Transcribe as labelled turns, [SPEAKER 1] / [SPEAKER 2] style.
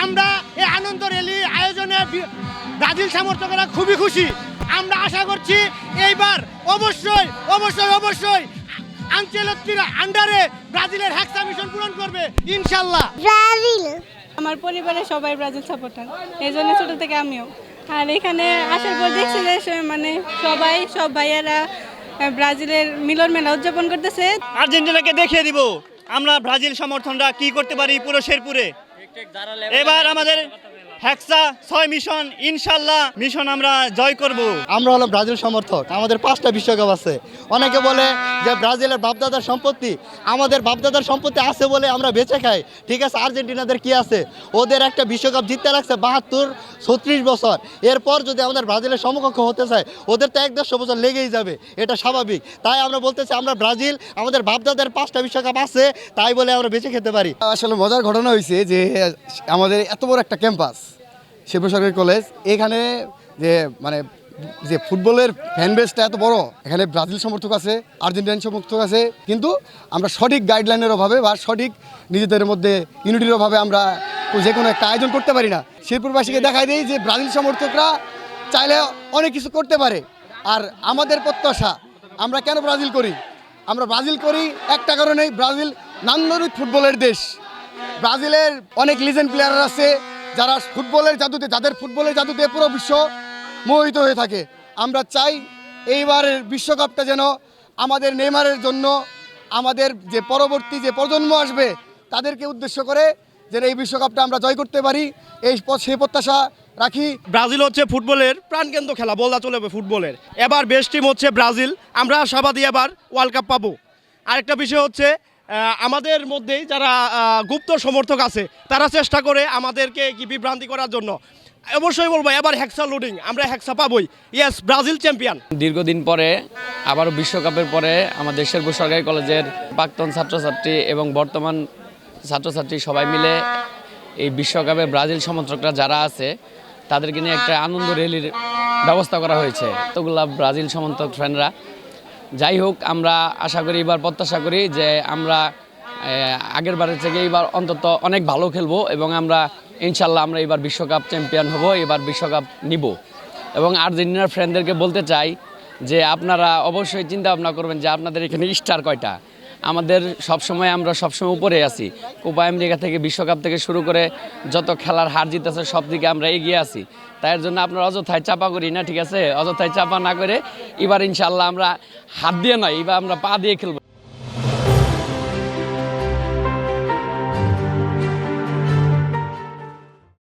[SPEAKER 1] আমরা এই আনন্দ র্যালি আয়োজনে ব্রাজিল সমর্থকরা খুবই খুশি। আমরা আশা করছি এইবার অবশ্যই অবশ্যই অবশ্যই আনচেলত্তির আন্ডারে ব্রাজিলের হেক্সা মিশন পূরণ করবে ইনশাল্লাহ।
[SPEAKER 2] ব্রাজিল
[SPEAKER 3] আমার পরিবারের সবাই ব্রাজিল সাপোর্টার, এই জন্য ছোটো থেকে আমিও। আর এখানে আসার পর দেখছি যে মানে সব ভাইয়ারা ব্রাজিলের মিলন মেলা উদযাপন করতেছে।
[SPEAKER 4] আর্জেন্টিনাকে দেখিয়ে দিব আমরা ব্রাজিল সমর্থনরা কি করতে পারি পুরো শেরপুরে। এবার আমাদের হেক্সা 6 মিশন, ইনশাল্লাহ মিশন আমরা জয় করব।
[SPEAKER 5] আমরা হলো ব্রাজিল সমর্থক, আমাদের 5টা বিশ্বকাপ আছে। অনেকে বলে যে ব্রাজিলের বাপদাদার সম্পত্তি, আমাদের বাপদাদার সম্পত্তি আছে বলে আমরা বেঁচে খাই। ঠিক আছে, আর্জেন্টিনাদের কি আছে? ওদের একটা বিশ্বকাপ জিততে লাগছে 72-36 বছর। এরপর যদি আমাদের ব্রাজিলের সমকক্ষ হতে চায়, ওদের তো 1-150 বছর লেগেই যাবে, এটা স্বাভাবিক। তাই আমরা বলতেছি আমরা ব্রাজিল, আমাদের বাপদাদার 5টা বিশ্বকাপ আছে, তাই বলে আমরা বেঁচে খেতে পারি।
[SPEAKER 6] আসলে মজার ঘটনা হয়েছে যে আমাদের এত বড় একটা ক্যাম্পাস শেরপুর সরকারি কলেজ, এখানে যে ফুটবলের ফ্যান বেসটা এত বড়, এখানে ব্রাজিল সমর্থক আছে, আর্জেন্টিনান সমর্থক আছে, কিন্তু আমরা সঠিক গাইডলাইনের অভাবে বা সঠিক নিজেদের মধ্যে ইউনিটির অভাবে আমরা যে কোনো একটা আয়োজন করতে পারি না। শেরপুরবাসীকে দেখাই দেই যে ব্রাজিল সমর্থকরা চাইলে অনেক কিছু করতে পারে। আর আমাদের প্রত্যাশা, আমরা কেন ব্রাজিল করি? আমরা ব্রাজিল করি একটা কারণেই, ব্রাজিল নান্দনিক ফুটবলের দেশ। ব্রাজিলের অনেক লিজেন্ড প্লেয়ার আছে যাদের ফুটবলের জাদুতে পুরো বিশ্ব মোহিত হয়ে থাকে। আমরা চাই এইবারের বিশ্বকাপটা যেন আমাদের নেইমারের জন্য, আমাদের যে পরবর্তী যে প্রজন্ম আসবে তাদেরকে উদ্দেশ্য করে যেন এই বিশ্বকাপটা আমরা জয় করতে পারি, সেই প্রত্যাশা রাখি।
[SPEAKER 4] ব্রাজিল হচ্ছে ফুটবলের প্রাণকেন্দ্র খেলা বলা চলে ফুটবলের। এবার বেস্ট টিম হচ্ছে ব্রাজিল, আমরা আশাবাদী এবার ওয়ার্ল্ড কাপ পাবো। আরেকটা বিষয় হচ্ছে আমাদের মধ্যেই যারা গুপ্ত সমর্থক আছে তারা চেষ্টা করে আমাদেরকে কি বিভ্রান্তি করার জন্য। অবশ্যই বলবো এবার হেক্সা লোডিং, আমরা হেক্সা পাবোই। Yes, Brazil champion.
[SPEAKER 7] দীর্ঘদিন পরে আবারও বিশ্বকাপের পরে আমাদের শেরপুর সরকারি কলেজের প্রাক্তন ছাত্রছাত্রী এবং বর্তমান ছাত্রছাত্রী সবাই মিলে এই বিশ্বকাপে ব্রাজিল সমর্থকরা যারা আছে তাদেরকে নিয়ে একটা আনন্দ র্যালির ব্যবস্থা করা হয়েছে। এতগুলা ব্রাজিল সমর্থক ফ্যানরা, যাই হোক আমরা আশা করি, এবার প্রত্যাশা করি যে আমরা আগের বারের থেকে এবার অন্তত অনেক ভালো খেলবো এবং আমরা ইনশাল্লাহ আমরা এবার বিশ্বকাপ চ্যাম্পিয়ন হব, এবার বিশ্বকাপ নিব। এবং আর্জেন্টিনার ফ্রেন্ডদেরকে বলতে চাই যে আপনারা অবশ্যই চিন্তা ভাবনা করবেন যে আপনাদের এখানে স্টার কয়টা। আমরা সবসময় উপরে আছি। কোপা আমেরিকা থেকে, বিশ্বকাপ থেকে শুরু করে যত খেলার হার জিত আছে সব দিকে আমরা এগিয়ে আছি। তাই জন্য আপনারা অযথায় চাপা করি না, ঠিক আছে? অযথায় চাপা না করে এবার ইনশাল্লাহ আমরা হাত দিয়ে নয়, এবার আমরা পা দিয়ে খেলবো।